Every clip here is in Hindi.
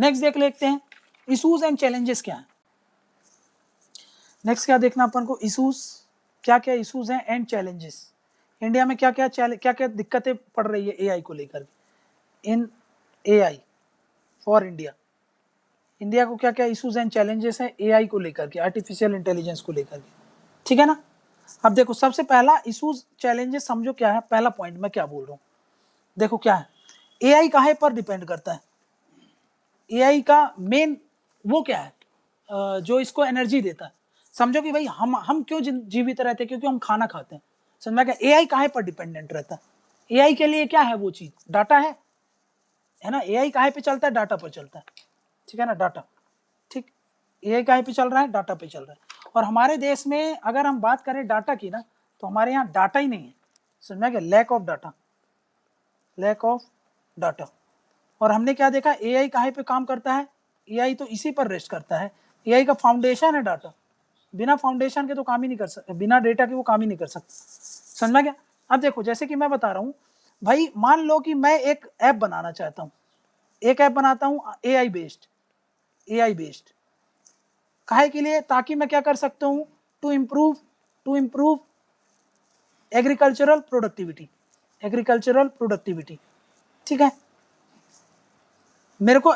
नेक्स्ट देख लेते हैं इशूज एंड चैलेंजेस क्या है। नेक्स्ट क्या देखना अपन को, इशूज क्या क्या इशूज हैं एंड चैलेंजेस। इंडिया में क्या क्या दिक्कतें पड़ रही है एआई को लेकर, इन एआई फॉर इंडिया। इंडिया को क्या क्या इशूज एंड चैलेंजेस हैं एआई को लेकर के, आर्टिफिशियल इंटेलिजेंस को लेकर के, ठीक है ना। अब देखो सबसे पहला इशूज चैलेंजेस समझो क्या है, पहला पॉइंट मैं क्या बोल रहा हूँ। देखो क्या है, एआई काहे पर डिपेंड करता है, एआई का मेन वो क्या है जो इसको एनर्जी देता है। समझो कि भाई हम क्यों जीवित रहते हैं, क्योंकि हम खाना खाते हैं। समझ में क्या, एआई काहे पर डिपेंडेंट रहता है। एआई के लिए क्या है वो चीज, डाटा है ना। एआई काहे पे चलता है, डाटा पर चलता है, ठीक है ना, डाटा। ठीक, एआई काहे पे चल रहा है, डाटा पे चल रहा है। और हमारे देश में अगर हम बात करें डाटा की ना, तो हमारे यहाँ डाटा ही नहीं है। समझ में क्या, lack of data, lack of data. और हमने क्या देखा, एआई काहे पे काम करता है, एआई तो इसी पर रेस्ट करता है। एआई का फाउंडेशन है डाटा, बिना फाउंडेशन के तो काम ही नहीं कर सकते, बिना डेटा के वो काम ही नहीं कर सकते। समझ में क्या। अब देखो जैसे कि मैं बता रहा हूँ भाई, मान लो कि मैं एक ऐप बनाना चाहता हूँ, एक ऐप बनाता हूँ एआई बेस्ड काहे के लिए, ताकि मैं क्या कर सकता हूँ, टू इम्प्रूव एग्रीकल्चरल प्रोडक्टिविटी, ठीक है। मेरे को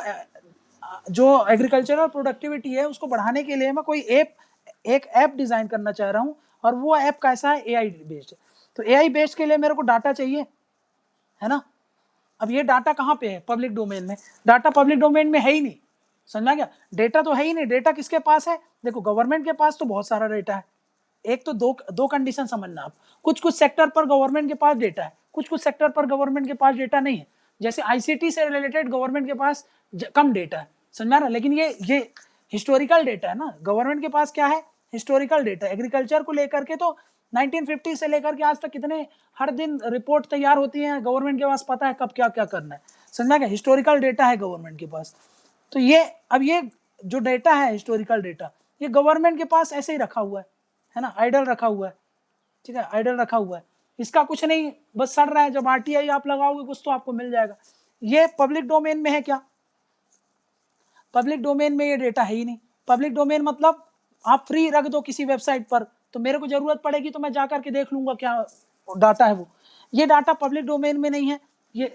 जो एग्रीकल्चरल प्रोडक्टिविटी है उसको बढ़ाने के लिए मैं कोई एक ऐप डिजाइन करना चाह रहा हूँ, और वो ऐप कैसा है, एआई बेस्ड। तो एआई बेस्ड के लिए मेरे को डाटा चाहिए, है ना। अब ये डाटा कहाँ पे है, पब्लिक डोमेन में। डाटा पब्लिक डोमेन में है ही नहीं, समझा क्या, डेटा तो है ही नहीं। डेटा किसके पास है, देखो गवर्नमेंट के पास तो बहुत सारा डेटा है। एक तो दो कंडीशन समझना आप, कुछ सेक्टर पर गवर्नमेंट के पास डेटा है, कुछ सेक्टर पर गवर्नमेंट के पास डेटा नहीं है। जैसे आईसीटी से रिलेटेड गवर्नमेंट के पास कम डेटा है, समझ रहा। लेकिन ये हिस्टोरिकल डेटा है ना, गवर्नमेंट के पास क्या है, हिस्टोरिकल डेटा। एग्रीकल्चर को लेकर के तो 1950 से लेकर के आज तक कितने हर दिन रिपोर्ट तैयार होती है, गवर्नमेंट के पास पता है कब क्या क्या करना है, समझा क्या, हिस्टोरिकल डेटा है गवर्नमेंट के पास। तो ये अब ये जो डेटा है हिस्टोरिकल डेटा, ये गवर्नमेंट के पास ऐसे ही रखा हुआ है ना, आइडल रखा हुआ है, ठीक है, आइडल रखा हुआ है। इसका कुछ नहीं, बस सड़ रहा है। जब आरटीआई आप लगाओगे कुछ तो आपको मिल जाएगा। ये पब्लिक डोमेन में है क्या, पब्लिक डोमेन में ये डेटा है ही नहीं। पब्लिक डोमेन मतलब आप फ्री रख दो किसी वेबसाइट पर, तो मेरे को जरूरत पड़ेगी तो मैं जा करके देख लूंगा क्या डाटा है वो। ये डाटा पब्लिक डोमेन में नहीं है, ये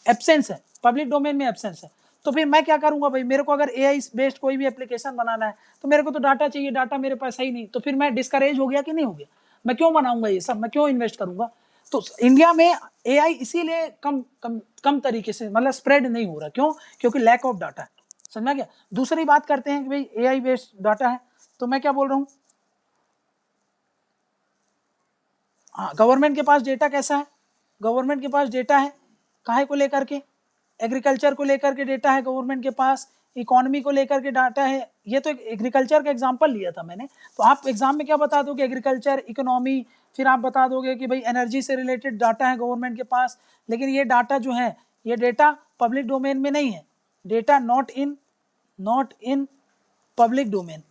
एब्सेंस है, पब्लिक डोमेन में एब्सेंस है। तो फिर मैं क्या करूंगा भाई, मेरे को अगर एआई बेस्ड कोई भी एप्लीकेशन बनाना है तो मेरे को तो डाटा चाहिए, डाटा मेरे पास है ही नहीं। तो फिर मैं डिस्करेज हो गया कि नहीं हो गया, मैं क्यों बनाऊंगा ये सब, मैं क्यों इन्वेस्ट करूंगा। तो इंडिया में एआई इसीलिए कम तरीके से मतलब स्प्रेड नहीं हो रहा, क्यों, क्योंकि लैक ऑफ डाटा है, समझा क्या। दूसरी बात करते हैं कि भाई एआई बेस्ड डाटा है, तो मैं क्या बोल रहा हूँ, हाँ गवर्नमेंट के पास डेटा कैसा है, गवर्नमेंट के पास डेटा है काहे को लेकर के, एग्रीकल्चर को लेकर के डेटा है गवर्नमेंट के पास, इकोनॉमी को लेकर के डाटा है। ये तो एग्रीकल्चर का एग्जांपल लिया था मैंने, तो आप एग्जाम में क्या बता दोगे, एग्रीकल्चर, इकोनॉमी, फिर आप बता दोगे कि भाई एनर्जी से रिलेटेड डाटा है गवर्नमेंट के पास। लेकिन ये डाटा जो है, ये डेटा पब्लिक डोमेन में नहीं है, data not in public domain,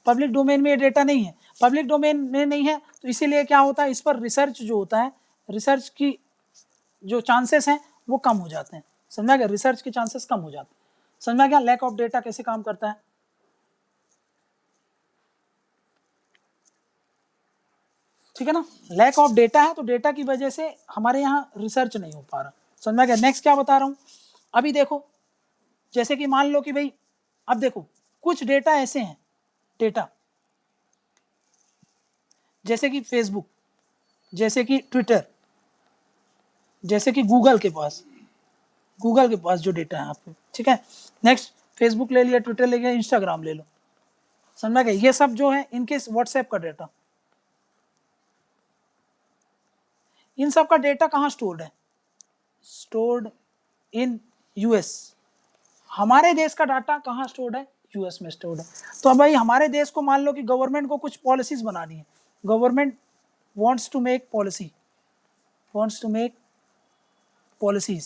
public domain में ये डेटा नहीं है, पब्लिक डोमेन में नहीं है। तो इसीलिए क्या होता है, इस पर रिसर्च जो होता है, रिसर्च की जो चांसेस हैं वो कम हो जाते हैं, समझा गया, रिसर्च के चांसेस कम हो जाते हैं, समझा गया। लैक ऑफ डेटा कैसे काम करता है, ठीक है ना, लैक ऑफ डेटा है, तो डेटा की वजह से हमारे यहाँ रिसर्च नहीं हो पा रहा, समझा गया। नेक्स्ट क्या बता रहा हूँ, अभी देखो जैसे कि मान लो कि भाई, अब देखो कुछ डेटा ऐसे हैं, डेटा जैसे कि फेसबुक, जैसे कि ट्विटर, जैसे कि गूगल के पास जो डेटा है आपके, ठीक है। नेक्स्ट फेसबुक ले लिया, ट्विटर ले लिया, इंस्टाग्राम ले लो, समझा गया। ये सब जो है इनके व्हाट्सएप का डेटा, इन सब का डेटा कहाँ स्टोर्ड है, स्टोर्ड इन यूएस। हमारे देश का डाटा कहाँ स्टोर्ड है, यूएस में स्टोर्ड है। तो अब भाई हमारे देश को मान लो कि गवर्नमेंट को कुछ पॉलिसीज बनानी है, government wants to make policies,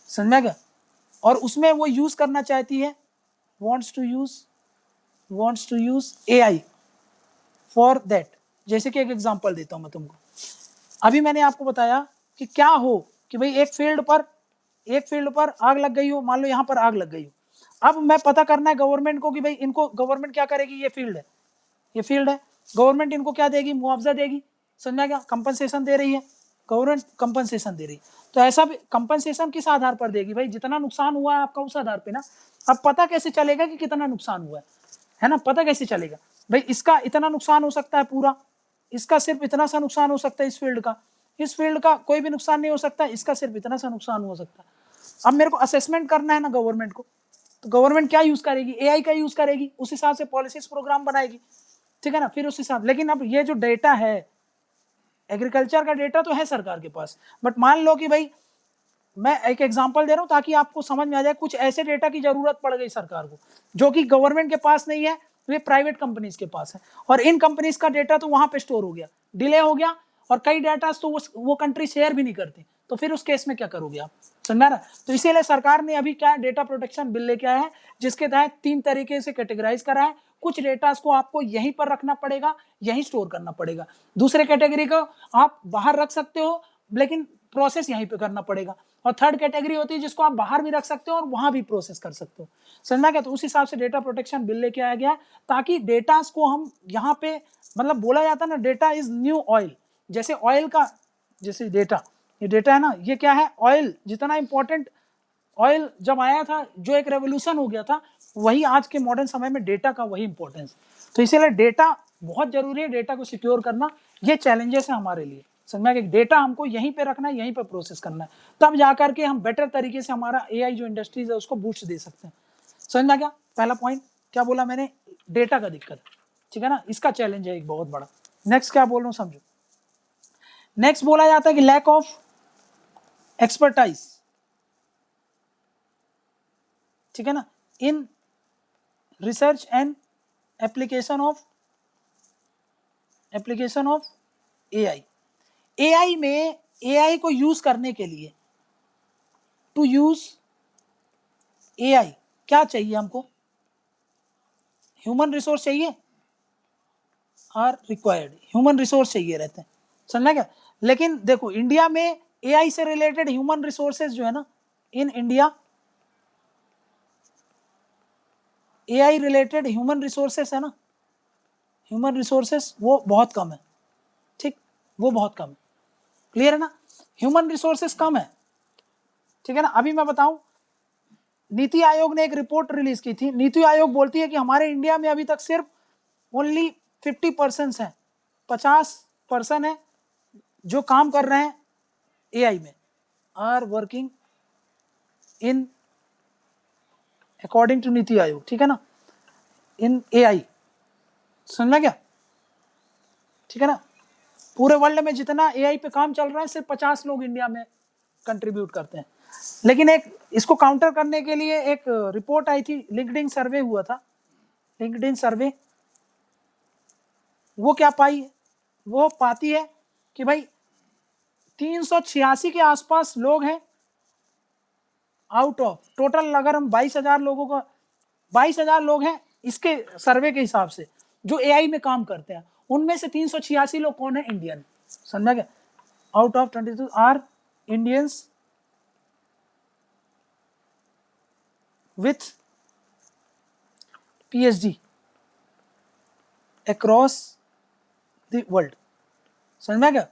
समझा क्या, और उसमें वो यूज करना चाहती है, wants to use AI for that। जैसे कि एक एग्जांपल देता हूं मैं तुमको, अभी मैंने आपको बताया कि क्या हो कि भाई एक फील्ड पर एक फील्ड पर आग लग गई हो, मान लो यहाँ पर आग लग गई हो, अब मैं पता करना है गवर्नमेंट को कि भाई इनको गवर्नमेंट क्या करेगी, ये फील्ड है, ये फील्ड है, गवर्नमेंट इनको क्या देगी, मुआवजा देगी, समझा क्या, कंपनसेशन दे रही है, गवर्नमेंट कंपनसेशन दे रही है। तो ऐसा भी कंपनसेशन किस आधार पर देगी, भाई जितना नुकसान हुआ है आपका उस आधार पे ना। अब पता कैसे चलेगा कि कितना नुकसान हुआ है ना, पता कैसे चलेगा, भाई इसका इतना नुकसान हो सकता है पूरा, इसका सिर्फ इतना सा नुकसान हो सकता है, इस फील्ड का, इस फील्ड का कोई भी नुकसान नहीं हो सकता, इसका सिर्फ इतना सा नुकसान हो सकता है। अब मेरे को असेसमेंट करना है ना गवर्नमेंट को, तो गवर्नमेंट क्या यूज करेगी, एआई का यूज करेगी, उस हिसाब से पॉलिसीज प्रोग्राम बनाएगी, ठीक है ना, फिर उस हिसाब। लेकिन अब ये जो डेटा है, एग्रीकल्चर का डेटा तो है सरकार के पास, बट मान लो कि भाई मैं एक एग्जांपल दे रहा हूं ताकि आपको समझ में आ जाए, कुछ ऐसे डेटा की जरूरत पड़ गई सरकार को जो कि गवर्नमेंट के पास नहीं है, वे प्राइवेट कंपनीज के पास है, और इन कंपनीज का डेटा तो वहां पे स्टोर हो गया, डिले हो गया, और कई डेटा तो वो कंट्री शेयर भी नहीं करती, तो फिर उस केस में क्या करोगे आप, समझा ना। तो इसीलिए सरकार ने अभी क्या डेटा प्रोटेक्शन बिल लेके आया है, जिसके तहत 3 तरीके से कैटेगराइज करा है। कुछ डेटा को आपको यहीं पर रखना पड़ेगा, यहीं स्टोर करना पड़ेगा, दूसरे कैटेगरी को आप बाहर रख सकते हो लेकिन प्रोसेस यहीं पे करना पड़ेगा, और थर्ड कैटेगरी होती है जिसको आप बाहर भी रख सकते हो और वहां भी प्रोसेस कर सकते हो, समझना क्या। तो उस हिसाब से डेटा प्रोटेक्शन बिल लेके आया गया ताकि डेटा को हम यहाँ पे, मतलब बोला जाता है ना, डेटा इज न्यू ऑयल, जैसे ऑयल का, जैसे डेटा, ये डेटा है ना, ये क्या है, ऑयल, जितना इंपॉर्टेंट ऑयल जब आया था, जो एक रेवोल्यूशन हो गया था, वही आज के मॉडर्न समय में डेटा का वही इंपॉर्टेंस। तो इसीलिए डेटा बहुत जरूरी है, डेटा को सिक्योर करना, ये चैलेंजेस है हमारे लिए, समझा कि डेटा हमको यहीं पे रखना है, यहीं पे प्रोसेस करना है, तब जाकर के हम बेटर तरीके से हमारा एआई जो इंडस्ट्रीज है उसको बूस्ट दे सकते हैं, समझना क्या। पहला पॉइंट क्या बोला मैंने, डेटा का दिक्कत, ठीक है ना, इसका चैलेंज है एक बहुत बड़ा। नेक्स्ट क्या बोल रहा हूँ समझो, नेक्स्ट बोला जाता है कि लैक ऑफ एक्सपर्टाइज, ठीक है ना, in research and application of AI. AI में, एआई को यूज करने के लिए, टू यूज एआई क्या चाहिए हमको, ह्यूमन रिसोर्स चाहिए, आर रिक्वायर्ड, ह्यूमन रिसोर्स चाहिए रहते हैं, समझना क्या। लेकिन देखो इंडिया में एआई से रिलेटेड ह्यूमन रिसोर्सेज जो है ना, in India AI related human resources है ना, ह्यूमन रिसोर्सेस वो बहुत कम है, ठीक, वो बहुत कम है, क्लियर है ना, ह्यूमन रिसोर्सेस कम है, ठीक है ना। अभी मैं बताऊं, नीति आयोग ने एक रिपोर्ट रिलीज की थी, नीति आयोग बोलती है कि हमारे इंडिया में अभी तक सिर्फ ओनली 50% है, 50% है जो काम कर रहे हैं एआई में, are working in according to NITI Aayog, ठीक है ना, इन एआई, समझना क्या, ठीक है ना। पूरे वर्ल्ड में जितना एआई पे काम चल रहा है सिर्फ 50 लोग इंडिया में कंट्रीब्यूट करते हैं। लेकिन एक इसको काउंटर करने के लिए एक रिपोर्ट आई थी, लिंक्डइन सर्वे हुआ था, लिंक्डइन सर्वे, वो क्या पाई, वो पाती है कि भाई 386 के आसपास लोग हैं आउट ऑफ टोटल, अगर हम 22,000 लोगों का, 22,000 लोग हैं इसके सर्वे के हिसाब से जो एआई में काम करते हैं, उनमें से 386 लोग कौन है, इंडियन, समझा क्या, out of 22 are Indians with PhD across the world, समझ में क्या,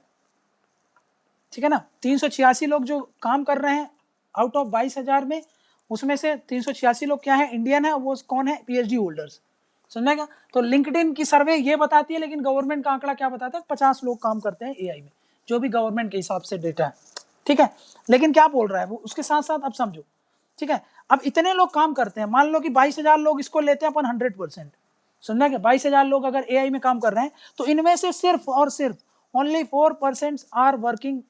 ठीक है ना। 386 लोग जो काम कर रहे हैं आउट ऑफ 22,000 में, उसमें से 386 लोग क्या है, इंडियन है, वो कौन है, पीएचडी होल्डर्स, समझा क्या। तो लिंक्डइन की सर्वे ये बताती है, लेकिन गवर्नमेंट का आंकड़ा क्या बताता है, 50 लोग काम करते हैं एआई में, जो भी गवर्नमेंट के हिसाब से डेटा है, ठीक है। लेकिन क्या बोल रहा है वो, उसके साथ साथ अब समझो, ठीक है, अब इतने लोग काम करते हैं, मान लो कि 22,000 लोग इसको लेते हैं अपन 100%, समझा क्या, 22,000 लोग अगर एआई में काम कर रहे हैं, तो इनमें से सिर्फ और सिर्फ ओनली 4% आर वर्किंग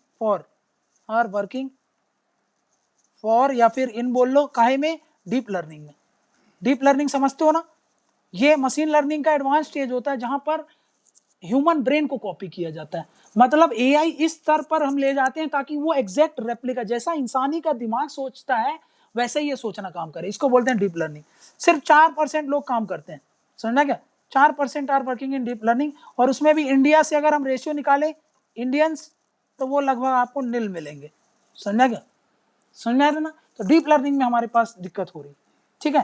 फॉर, या फिर इन बोल लो काहे में, डीप लर्निंग में। डीप लर्निंग समझते हो ना, ये मशीन लर्निंग का एडवांस स्टेज होता है जहां पर ह्यूमन ब्रेन को कॉपी किया जाता है, मतलब एआई इस स्तर पर हम ले जाते हैं ताकि वो एग्जैक्ट रेप्लिका, जैसा इंसानी का दिमाग सोचता है वैसे ही ये सोचना काम करे, इसको बोलते हैं डीप लर्निंग। सिर्फ 4% लोग काम करते हैं, समझना क्या, 4% are working in deep learning, और उसमें भी इंडिया से अगर हम रेशियो निकालें इंडियंस, तो वो लगभग आपको निल मिलेंगे, समझना क्या, समझ में आ रहा है ना? तो डीप लर्निंग में हमारे पास दिक्कत हो रही, ठीक है।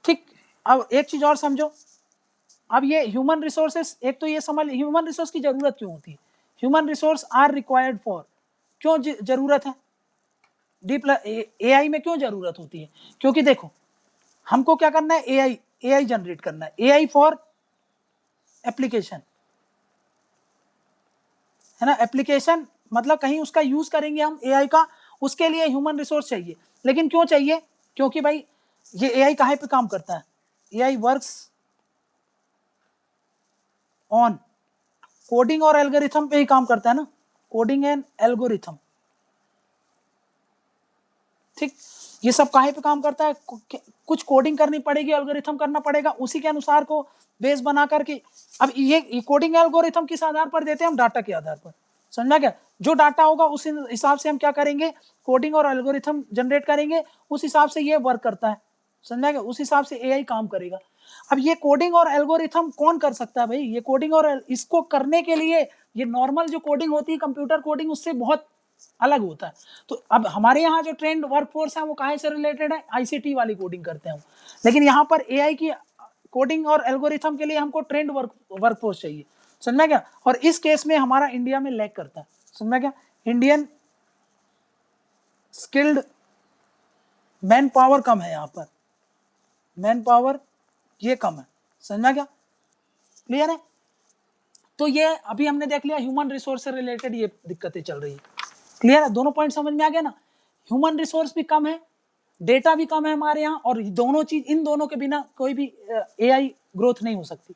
ठीक, अब एक चीज और समझो, अब ये ह्यूमन रिसोर्सेस, एक तो ये समझ ह्यूमन रिसोर्स की जरूरत क्यों होती है, human resource are required for, क्यों जरूरत है डीप एआई में, क्यों जरूरत होती है? क्योंकि देखो हमको क्या करना है, एआई जनरेट करना है, एआई फॉर एप्लीकेशन, है ना, एप्लीकेशन मतलब कहीं उसका यूज करेंगे हम एआई का, उसके लिए ह्यूमन रिसोर्स चाहिए। लेकिन क्यों चाहिए? क्योंकि भाई ये एआई कहाँ पे काम करता है, एआई वर्क्स ऑन कोडिंग और एल्गोरिथम पे ही काम करता है ना, कोडिंग एंड एल्गोरिथम, ठीक। ये सब काहे पे काम करता है, कुछ कोडिंग करनी पड़ेगी, एल्गोरिथम करना पड़ेगा, उसी के अनुसार को बेस बना करके। अब ये कोडिंग एल्गोरिथम किस आधार पर देते हैं हम? डाटा के आधार पर, समझना क्या? जो डाटा होगा उस हिसाब से हम क्या करेंगे, कोडिंग और एल्गोरिथम जनरेट करेंगे, उस हिसाब से ये वर्क करता है, समझना क्या? उस हिसाब से एआई काम करेगा। अब ये कोडिंग और एल्गोरिथम कौन कर सकता है भाई? ये कोडिंग और इसको करने के लिए ये नॉर्मल जो कोडिंग होती है कंप्यूटर कोडिंग, उससे बहुत अलग होता है। तो अब हमारे यहाँ जो ट्रेंड वर्कफोर्स है वो कहाँ से रिलेटेड है? आईसीटी वाली कोडिंग करते हैं, लेकिन यहाँ पर एआई की कोडिंग और एल्गोरिथम के लिए हमको ट्रेंड वर्कफोर्स चाहिए, समझा क्या? और इस केस में हमारा इंडिया में लैग करता है, समझा क्या? इंडियन स्किल्ड मैन पावर कम है, यहाँ पर मैन पावर ये कम है, समझा क्या? क्लियर है? तो ये अभी हमने देख लिया ह्यूमन रिसोर्स से रिलेटेड ये दिक्कतें चल रही है। क्लियर है? दोनों पॉइंट समझ में आ गया ना? ह्यूमन रिसोर्स भी कम है, डेटा भी कम है हमारे यहाँ, और दोनों चीज, इन दोनों के बिना कोई भी एआई ग्रोथ नहीं हो सकती,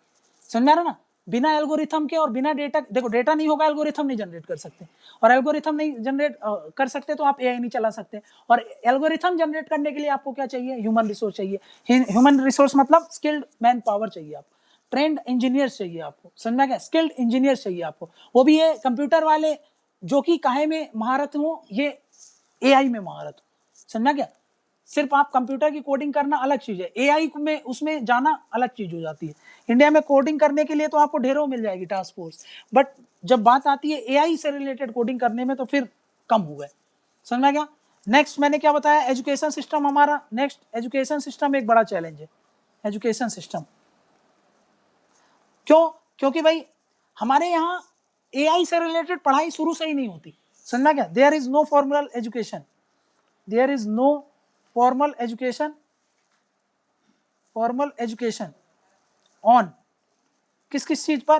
समझ में आ रहा ना? बिना एल्गोरिथम के और बिना डेटा, देखो डेटा नहीं होगा एल्गोरिथम नहीं जनरेट कर सकते, और एल्गोरिथम नहीं जनरेट कर सकते तो आप एआई नहीं चला सकते। और एल्गोरिथम जनरेट करने के लिए आपको क्या चाहिए? ह्यूमन रिसोर्स चाहिए। ह्यूमन रिसोर्स मतलब स्किल्ड मैन पावर चाहिए आपको, ट्रेंड इंजीनियर्स चाहिए आपको, समझना क्या? स्किल्ड इंजीनियर्स चाहिए आपको, वो भी ये कंप्यूटर वाले जो कि काहे में महारत हो, ये एआई में महारत हो, समझना क्या? सिर्फ आप कंप्यूटर की कोडिंग करना अलग चीज है, एआई में उसमें जाना अलग चीज हो जाती है। इंडिया में कोडिंग करने के लिए तो आपको ढेरों मिल जाएगी टास्क फोर्स, बट जब बात आती है एआई से रिलेटेड कोडिंग करने में तो फिर कम हो गए, समझना क्या? नेक्स्ट मैंने क्या बताया, एजुकेशन सिस्टम हमारा। नेक्स्ट एजुकेशन सिस्टम एक बड़ा चैलेंज है, एजुकेशन सिस्टम। क्यों? क्योंकि भाई हमारे यहाँ एआई से रिलेटेड पढ़ाई शुरू से ही नहीं होती, समझना क्या? There is no formal education, there is no formal education, formal education on किस किस चीज पर?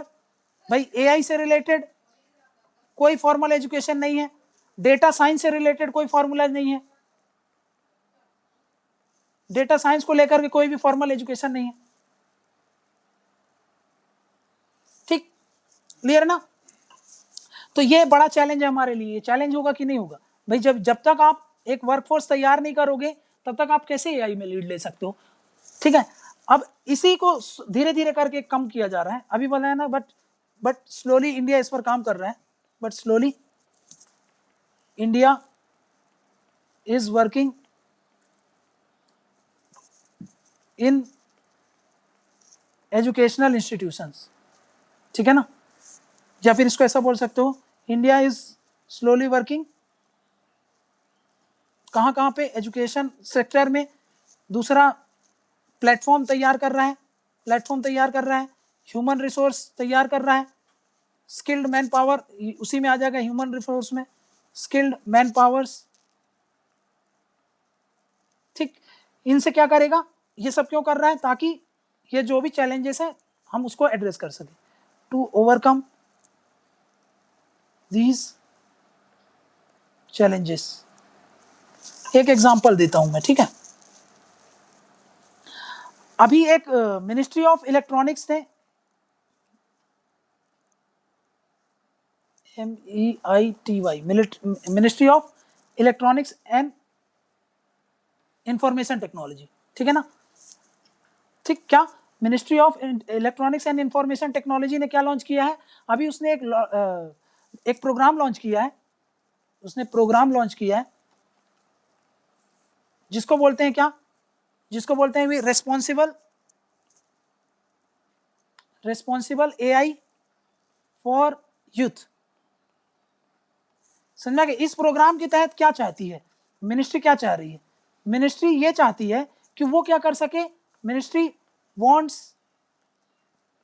भाई एआई से रिलेटेड कोई फॉर्मल एजुकेशन नहीं है, डेटा साइंस से रिलेटेड कोई फॉर्मूला नहीं है, डेटा साइंस को लेकर के कोई भी फॉर्मल एजुकेशन नहीं है, ठीक। क्लियर ना? तो ये बड़ा चैलेंज है हमारे लिए। चैलेंज होगा कि नहीं होगा भाई? जब तक आप एक वर्कफोर्स तैयार नहीं करोगे तब तक आप कैसे एआई में लीड ले सकते हो, ठीक है। अब इसी को धीरे धीरे करके कम किया जा रहा है, अभी बोला है ना, बट स्लोली इंडिया इस पर काम कर रहा है, but slowly India is working in educational institutions, ठीक है ना? या फिर इसको ऐसा बोल सकते हो, इंडिया इज स्लोली वर्किंग कहाँ कहाँ पे? एजुकेशन सेक्टर में। दूसरा, प्लेटफॉर्म तैयार कर रहा है, प्लेटफॉर्म तैयार कर रहा है, ह्यूमन रिसोर्स तैयार कर रहा है, स्किल्ड मैन पावर उसी में आ जाएगा, ह्यूमन रिसोर्स में स्किल्ड मैन पावर्स, ठीक। इनसे क्या करेगा? ये सब क्यों कर रहा है? ताकि ये जो भी चैलेंजेस है हम उसको एड्रेस कर सके, टू ओवरकम दीज चैलेंजेस। एक एग्जांपल देता हूं मैं, ठीक है। अभी एक मिनिस्ट्री ऑफ इलेक्ट्रॉनिक्स ने MEITY ministry of electronics and information technology, ठीक है ना? ठीक, क्या ministry of electronics and information technology ने क्या लॉन्च किया है? अभी उसने एक प्रोग्राम लॉन्च किया है, उसने प्रोग्राम लॉन्च किया है जिसको बोलते हैं क्या? जिसको बोलते हैं रेस्पॉन्सिबल एआई फॉर यूथ, समझा कि इस प्रोग्राम के तहत क्या चाहती है मिनिस्ट्री, क्या चाह रही है मिनिस्ट्री? ये चाहती है कि वो क्या कर सके, मिनिस्ट्री वांट्स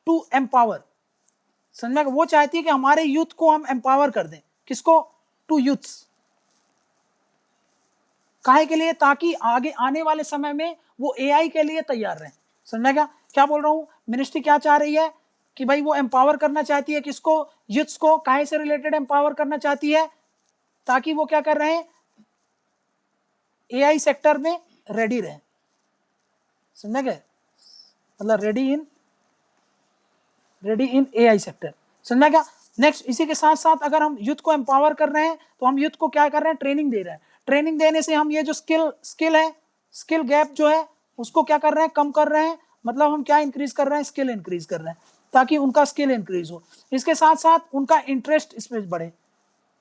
टू एम्पावर, समझा कि वो चाहती है कि हमारे यूथ को हम एम्पावर कर दें। किसको? To youths. काहे के लिए? ताकि आगे आने वाले समय में वो एआई के लिए तैयार रहें। समझा क्या क्या बोल रहा हूं? मिनिस्ट्री क्या चाह रही है कि भाई वो एम्पावर करना चाहती है किसको? यूथ्स को। काहे से रिलेटेड एम्पावर करना चाहती है? ताकि वो क्या कर रहे हैं, एआई सेक्टर में रेडी रहे। समझा क्या? मतलब रेडी इन एआई सेक्टर। समझा क्या? नेक्स्ट, इसी के साथ साथ अगर हम यूथ को एम्पावर कर रहे हैं तो हम यूथ को क्या कर रहे हैं, ट्रेनिंग दे रहे हैं। ट्रेनिंग देने से हम ये जो स्किल है, स्किल गैप जो है उसको क्या कर रहे हैं, कम कर रहे हैं। मतलब हम क्या इंक्रीज कर रहे हैं, स्किल इंक्रीज कर रहे हैं ताकि उनका स्किल इंक्रीज हो। इसके साथ साथ उनका इंटरेस्ट इसमें बढ़े,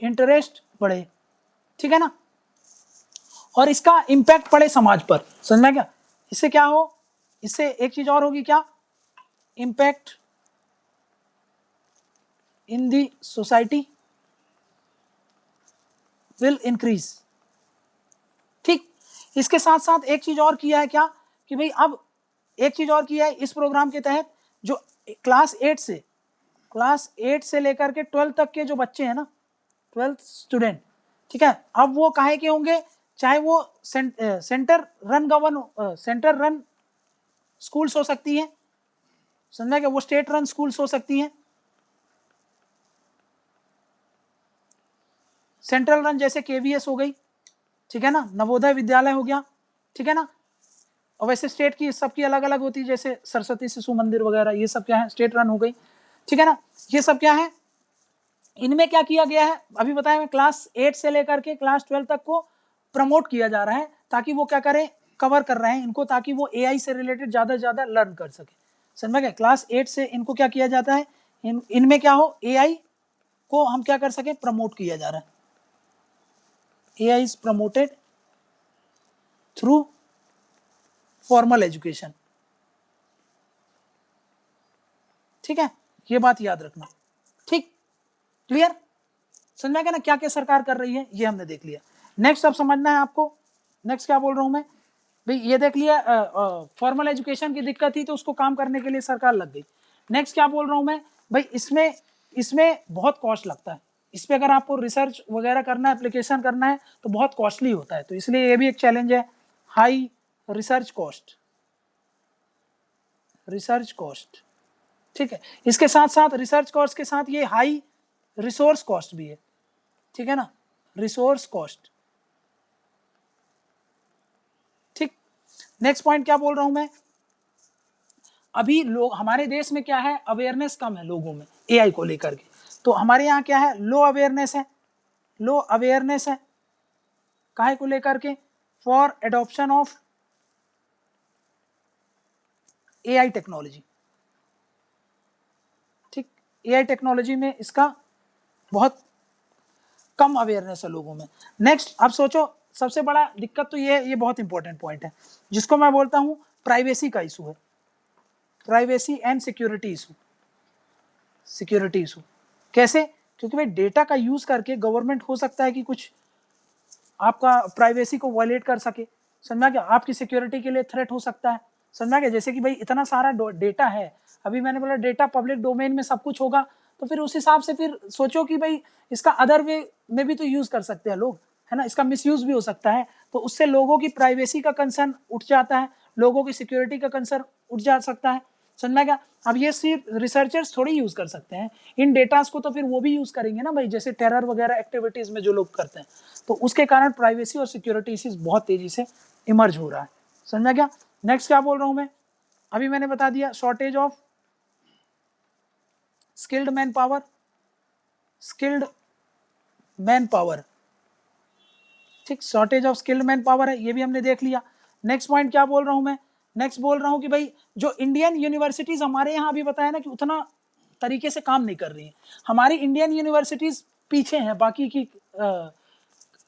इंटरेस्ट बढ़े, ठीक है ना, और इसका इंपैक्ट पड़े समाज पर। समझ में क्या? इससे क्या हो, इससे एक चीज और होगी, क्या? Impact in the society will increase. ठीक, इसके साथ साथ एक चीज और किया है क्या कि भाई अब एक चीज और किया है इस प्रोग्राम के तहत, जो क्लास 8 से लेकर के 12 तक के जो बच्चे हैं ना, 12th स्टूडेंट, ठीक है, अब वो काहे के होंगे, चाहे वो सेंटर रन स्कूल्स हो सकती हैं, समझा क्या, वो स्टेट रन स्कूल्स हो सकती हैं, सेंट्रल रन जैसे केवीएस हो गई, ठीक है ना, नवोदय विद्यालय हो गया, ठीक है ना। और वैसे स्टेट की सबकी अलग अलग होती है, जैसे सरस्वती शिशु मंदिर वगैरह, ये सब क्या है, स्टेट रन हो गई, ठीक है ना। ये सब क्या है, इनमें क्या किया गया है, अभी बताया मैं, क्लास 8 से लेकर के क्लास 12 तक को प्रमोट किया जा रहा है ताकि वो क्या करें, कवर कर रहे हैं इनको, ताकि वो एआई से रिलेटेड ज्यादा से ज्यादा लर्न कर सके। समझ में? क्लास 8 से इनको क्या किया जाता है, इनमें क्या हो, एआई को हम क्या कर सके, प्रमोट किया जा रहा है। AI is promoted through formal education, ठीक है, ये बात याद रखना। ठीक, क्लियर? समझ में क्या ना, क्या क्या सरकार कर रही है, ये हमने देख लिया। नेक्स्ट अब समझना है आपको, नेक्स्ट क्या बोल रहा हूं मैं भाई, ये देख लिया, फॉर्मल एजुकेशन की दिक्कत थी तो उसको काम करने के लिए सरकार लग गई। नेक्स्ट क्या बोल रहा हूं मैं भाई, इसमें बहुत कॉस्ट लगता है, इस पर अगर आपको रिसर्च वगैरह करना है, एप्लीकेशन करना है तो बहुत कॉस्टली होता है, तो इसलिए ये भी एक चैलेंज है, हाई रिसर्च कॉस्ट, ठीक है। इसके साथ साथ रिसर्च कॉस्ट के साथ ये हाई रिसोर्स कॉस्ट भी है, ठीक है ना, रिसोर्स कॉस्ट। ठीक, नेक्स्ट पॉइंट क्या बोल रहा हूं मैं, अभी लोग हमारे देश में क्या है, अवेयरनेस कम है लोगों में एआई को लेकर के, तो हमारे यहाँ क्या है, लो अवेयरनेस है काहे को लेकर के, for adoption of AI technology. ठीक, एआई टेक्नोलॉजी में इसका बहुत कम अवेयरनेस है लोगों में। नेक्स्ट, अब सोचो, सबसे बड़ा दिक्कत तो ये बहुत इंपॉर्टेंट पॉइंट है जिसको मैं बोलता हूं प्राइवेसी का इशू है, प्राइवेसी एंड सिक्योरिटी इशू। कैसे? क्योंकि भाई डेटा का यूज करके गवर्नमेंट हो सकता है कि कुछ आपका प्राइवेसी को वायलेट कर सके, समझा क्या, आपकी सिक्योरिटी के लिए थ्रेट हो सकता है, समझा क्या। जैसे कि भाई इतना सारा डेटा है, अभी मैंने बोला डेटा पब्लिक डोमेन में सब कुछ होगा, तो फिर उस हिसाब से फिर सोचो कि भाई इसका अदर वे में भी तो यूज कर सकते हैं लोग, है ना, इसका मिसयूज भी हो सकता है, तो उससे लोगों की प्राइवेसी का कंसर्न उठ जाता है, लोगों की सिक्योरिटी का कंसर्न उठ जा सकता है, समझना क्या। अब ये सिर्फ रिसर्चर्स थोड़ी यूज कर सकते हैं इन डेटास को, तो फिर वो भी यूज करेंगे ना भाई, जैसे टेरर वगैरह एक्टिविटीज में जो लोग करते हैं, तो उसके कारण प्राइवेसी और सिक्योरिटी इश्यूज बहुत तेजी से इमर्ज हो रहा है, समझना क्या। नेक्स्ट क्या बोल रहा हूं मैं, अभी मैंने बता दिया, shortage of skilled manpower, ठीक, shortage of skilled manpower है, ये भी हमने देख लिया। नेक्स्ट पॉइंट क्या बोल रहा हूं मैं, नेक्स्ट बोल रहा हूं कि भाई जो इंडियन यूनिवर्सिटीज हमारे यहाँ अभी बताया ना कि उतना तरीके से काम नहीं कर रही है, हमारी इंडियन यूनिवर्सिटीज पीछे हैं बाकी की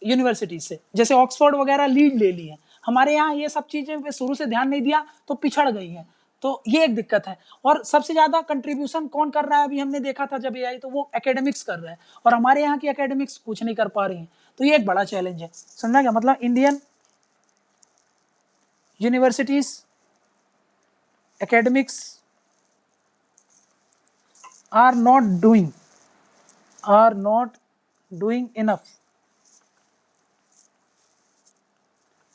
यूनिवर्सिटीज से, जैसे ऑक्सफोर्ड वगैरह लीड ले ली है, हमारे यहाँ ये सब चीजें पे शुरू से ध्यान नहीं दिया तो पिछड़ गई हैं, तो ये एक दिक्कत है। और सबसे ज़्यादा कंट्रीब्यूशन कौन कर रहा है अभी हमने देखा था जब एआई, तो वो एकेडमिक्स कर रहे हैं, और हमारे यहाँ की एकेडमिक्स कुछ नहीं कर पा रही हैं। तो ये एक बड़ा चैलेंज है, समझा क्या? मतलब Indian universities academics are not doing enough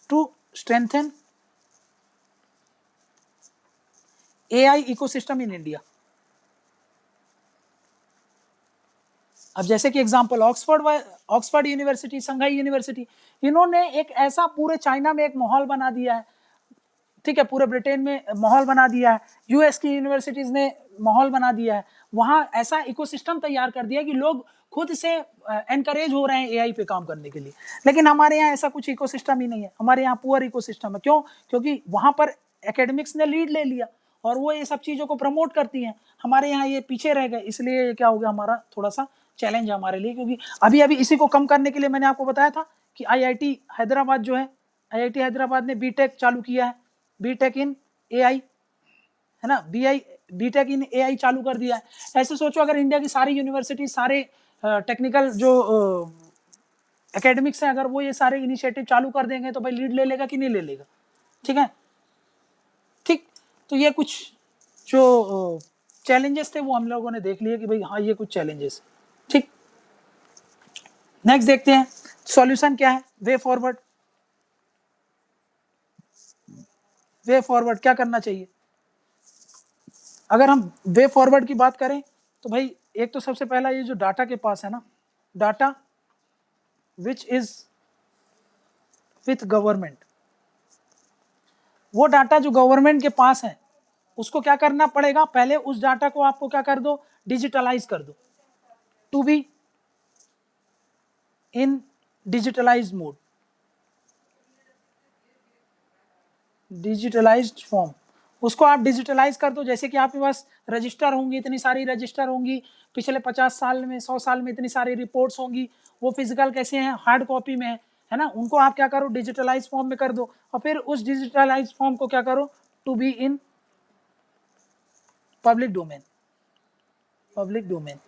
to strengthen AI ecosystem in India. अब जैसे कि एग्जांपल ऑक्सफोर्ड यूनिवर्सिटी, संघाई यूनिवर्सिटी, इन्होंने एक ऐसा पूरे चाइना में एक माहौल बना दिया है, ठीक है, पूरे ब्रिटेन में माहौल बना दिया है, यूएस की यूनिवर्सिटीज ने माहौल बना दिया है, वहां ऐसा इकोसिस्टम तैयार कर दिया कि लोग खुद से एनकरेज हो रहे हैं एआई पे काम करने के लिए। लेकिन हमारे यहाँ ऐसा कुछ इकोसिस्टम ही नहीं है, हमारे यहाँ पुअर इकोसिस्टम है। क्यों? क्योंकि वहां पर एकेडमिक्स ने लीड ले लिया और वो ये सब चीज़ों को प्रमोट करती हैं, हमारे यहाँ ये पीछे रह गए। इसलिए ये क्या हो गया, हमारा थोड़ा सा चैलेंज है हमारे लिए। क्योंकि अभी अभी इसी को कम करने के लिए मैंने आपको बताया था कि आईआईटी हैदराबाद जो है, आईआईटी हैदराबाद ने बीटेक चालू किया है, बीटेक इन एआई, है ना, बीटेक इन एआई चालू कर दिया है। ऐसे सोचो अगर इंडिया की सारी यूनिवर्सिटी, सारे टेक्निकल जो एकेडमिक्स हैं, अगर वो ये सारे इनिशिएटिव चालू कर देंगे तो भाई लीड ले लेगा कि नहीं ले लेगा? ठीक है, ठीक। तो ये कुछ जो चैलेंजेस थे वो हम लोगों ने देख लिए कि भाई हाँ ये कुछ चैलेंजेस, ठीक। नेक्स्ट देखते हैं सॉल्यूशन क्या है, वे फॉरवर्ड। वे फॉरवर्ड क्या करना चाहिए? अगर हम वे फॉरवर्ड की बात करें तो भाई एक तो सबसे पहला ये जो डाटा के पास है ना, data which is with government, वो डाटा जो गवर्नमेंट के पास है उसको क्या करना पड़ेगा, पहले उस डाटा को आपको क्या कर दो, डिजिटलाइज कर दो, to be in digitalised mode, digitalised form, उसको आप डिजिटलाइज कर दो। जैसे कि आपके पास रजिस्टर होंगी, इतनी सारी रजिस्टर होंगी, पिछले 50 साल में 100 साल में इतनी सारी रिपोर्ट्स होंगी, वो फिजिकल कैसे हैं, हार्ड कॉपी में है ना, उनको आप क्या करो, डिजिटलाइज फॉर्म में कर दो। और फिर उस डिजिटलाइज फॉर्म को क्या करो, to be in public domain, public domain,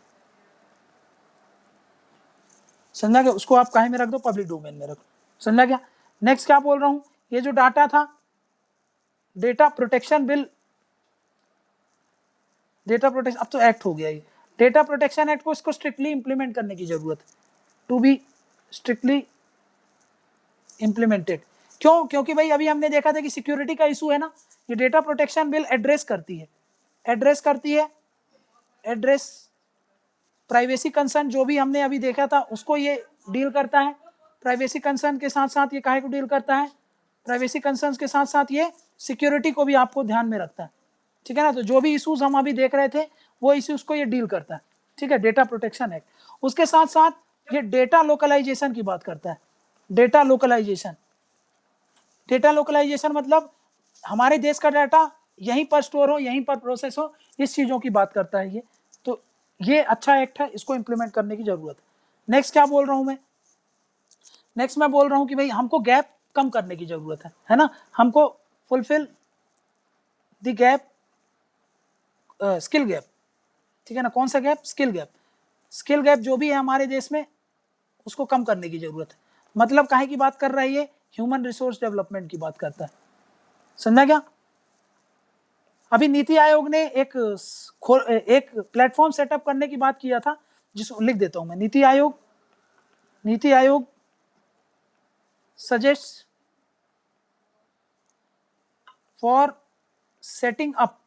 समझा क्या? उसको आप कहीं में रख दो, पब्लिक डोमेन में रखो, समझा क्या? नेक्स्ट क्या बोल रहा हूं, ये जो डाटा था, data protection bill, data protection, अब तो एक्ट हो गया ये, डेटा प्रोटेक्शन एक्ट को इसको स्ट्रिक्टली इंप्लीमेंट करने की जरूरत है, टू बी स्ट्रिक्टली इंप्लीमेंटेड। क्यों? क्योंकि भाई अभी हमने देखा था कि सिक्योरिटी का इशू है ना, ये डेटा प्रोटेक्शन बिल एड्रेस करती है, एड्रेस प्राइवेसी कंसर्न, जो भी हमने अभी देखा था उसको ये डील करता है। प्राइवेसी कंसर्न के साथ साथ ये काहे को डील करता है, प्राइवेसी कंसर्न के साथ साथ ये सिक्योरिटी को भी आपको ध्यान में रखता है, ठीक है ना। तो जो भी इश्यूज हम अभी देख रहे थे वो इश्यूज को ये डील करता है, ठीक है, डेटा प्रोटेक्शन एक्ट। उसके साथ साथ ये डेटा लोकलाइजेशन की बात करता है, डेटा लोकलाइजेशन, डेटा लोकलाइजेशन मतलब हमारे देश का डाटा यहीं पर स्टोर हो, यहीं पर प्रोसेस हो, इस चीज़ों की बात करता है ये। तो ये अच्छा एक्ट है, इसको इंप्लीमेंट करने की जरूरत है। नेक्स्ट क्या बोल रहा हूं मैं, नेक्स्ट मैं बोल रहा हूं कि भाई हमको गैप कम करने की जरूरत है ना, हमको fulfil the gap, skill gap, ठीक है ना। कौन सा gap? Skill gap. Skill gap जो भी है हमारे देश में उसको कम करने की जरूरत है। मतलब काहे की बात कर रहा है ये, ह्यूमन रिसोर्स डेवलपमेंट की बात करता है, समझा क्या? अभी नीति आयोग ने एक प्लेटफॉर्म सेटअप करने की बात किया था, जिसको लिख देता हूं मैं, NITI Aayog suggest for setting up,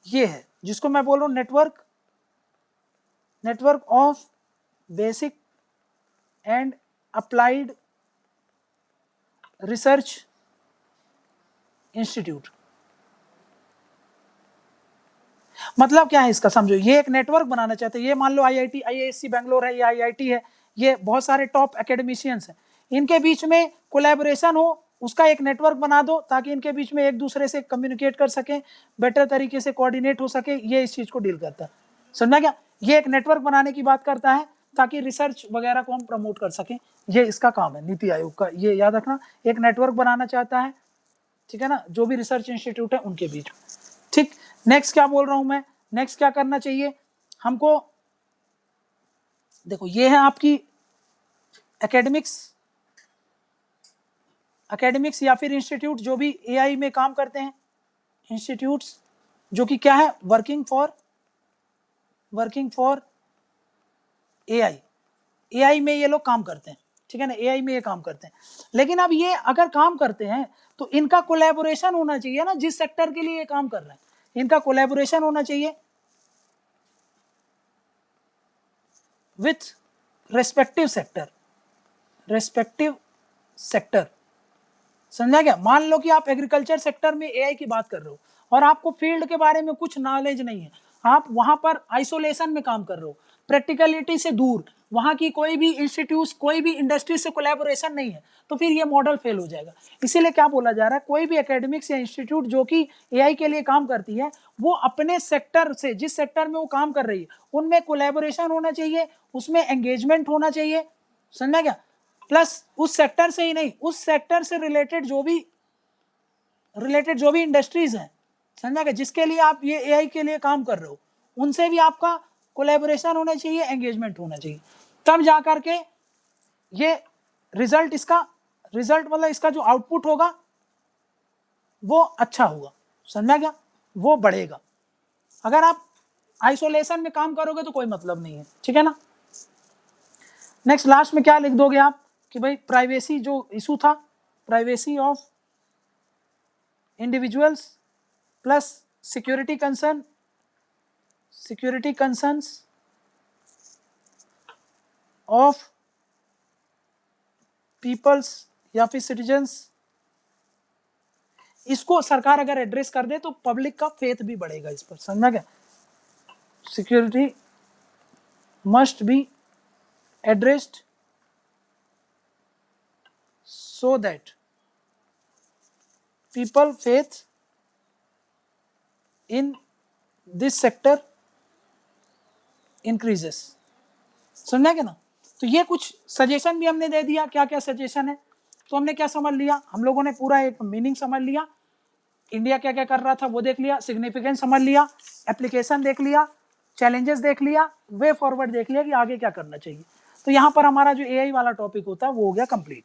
ये है जिसको मैं बोल रहा हूं network of basic and applied research institute. मतलब क्या है इसका समझो, ये एक नेटवर्क बनाना चाहते हैं। ये मान लो आईआईटी, आईआईएससी बेंगलोर है, ये आईआईटी है, ये बहुत सारे टॉप एकेडमिशियंस हैं, इनके बीच में कोलैबोरेशन हो, उसका एक नेटवर्क बना दो ताकि इनके बीच में एक दूसरे से कम्युनिकेट कर सकें, बेटर तरीके से कोऑर्डिनेट हो सके। ये इस चीज को डील करता है, समझा क्या? ये एक नेटवर्क बनाने की बात करता है ताकि रिसर्च वगैरह को हम प्रमोट कर सकें, ये इसका काम है नीति आयोग का, ये याद रखना। एक नेटवर्क बनाना चाहता है, ठीक है ना, जो भी रिसर्च इंस्टीट्यूट है उनके बीच। ठीक, नेक्स्ट क्या बोल रहा हूं मैं, नेक्स्ट क्या करना चाहिए हमको, देखो ये है आपकी एकेडमिक्स या फिर इंस्टीट्यूट जो भी एआई में काम करते हैं, इंस्टीट्यूट्स जो कि क्या है, वर्किंग फॉर एआई में ये लोग काम करते हैं, ठीक है ना, एआई में ये काम करते हैं। लेकिन अब ये अगर काम करते हैं तो इनका कोलैबोरेशन होना चाहिए ना, जिस सेक्टर के लिए ये काम कर रहे हैं इनका कोलैबोरेशन होना चाहिए विथ रेस्पेक्टिव सेक्टर, समझा क्या। मान लो कि आप एग्रीकल्चर सेक्टर में एआई की बात कर रहे हो और आपको फील्ड के बारे में कुछ नॉलेज नहीं है, आप वहां पर आइसोलेशन में काम कर रहे हो, प्रैक्टिकलिटी से दूर, वहां की कोई भी इंस्टीट्यूट कोई भी इंडस्ट्री से कोलैबोरेशन नहीं है, तो फिर ये मॉडल फेल हो जाएगा। इसीलिए क्या बोला जा रहा है, कोई भी एकेडमिक्स या इंस्टीट्यूट जो कि एआई के लिए काम करती है वो अपने सेक्टर से, जिस सेक्टर में वो काम कर रही है उनमें कोलैबोरेशन होना चाहिए, उसमें एंगेजमेंट होना चाहिए, समझा क्या। प्लस उस सेक्टर से ही नहीं, उस सेक्टर से रिलेटेड जो भी इंडस्ट्रीज हैं, समझा क्या, जिसके लिए आप ये एआई के लिए काम कर रहे हो उनसे भी आपका कोलैबोरेशन होना चाहिए, एंगेजमेंट होना चाहिए, तब जा करके ये रिजल्ट मतलब इसका जो आउटपुट होगा वो अच्छा होगा, समझा क्या, वो बढ़ेगा। अगर आप आइसोलेशन में काम करोगे तो कोई मतलब नहीं है, ठीक है ना। नेक्स्ट लास्ट में क्या लिख दोगे आप कि भाई प्राइवेसी जो इशू था, privacy of individuals plus security concerns of peoples या फिर सिटीजन्स, इसको सरकार अगर एड्रेस कर दे तो पब्लिक का फेथ भी बढ़ेगा इस पर, समझा क्या। Security must be addressed so that people faith in this sector increases, समझा क्या ना। तो ये कुछ सजेशन भी हमने दे दिया, क्या क्या सजेशन है, तो हमने क्या समझ लिया, हम लोगों ने पूरा एक मीनिंग समझ लिया, इंडिया क्या क्या कर रहा था वो देख लिया, सिग्निफिकेंस समझ लिया, एप्लीकेशन देख लिया, चैलेंजेस देख लिया, वे फॉरवर्ड देख लिया कि आगे क्या करना चाहिए। तो यहाँ पर हमारा जो एआई वाला टॉपिक होता है वो हो गया कंप्लीट।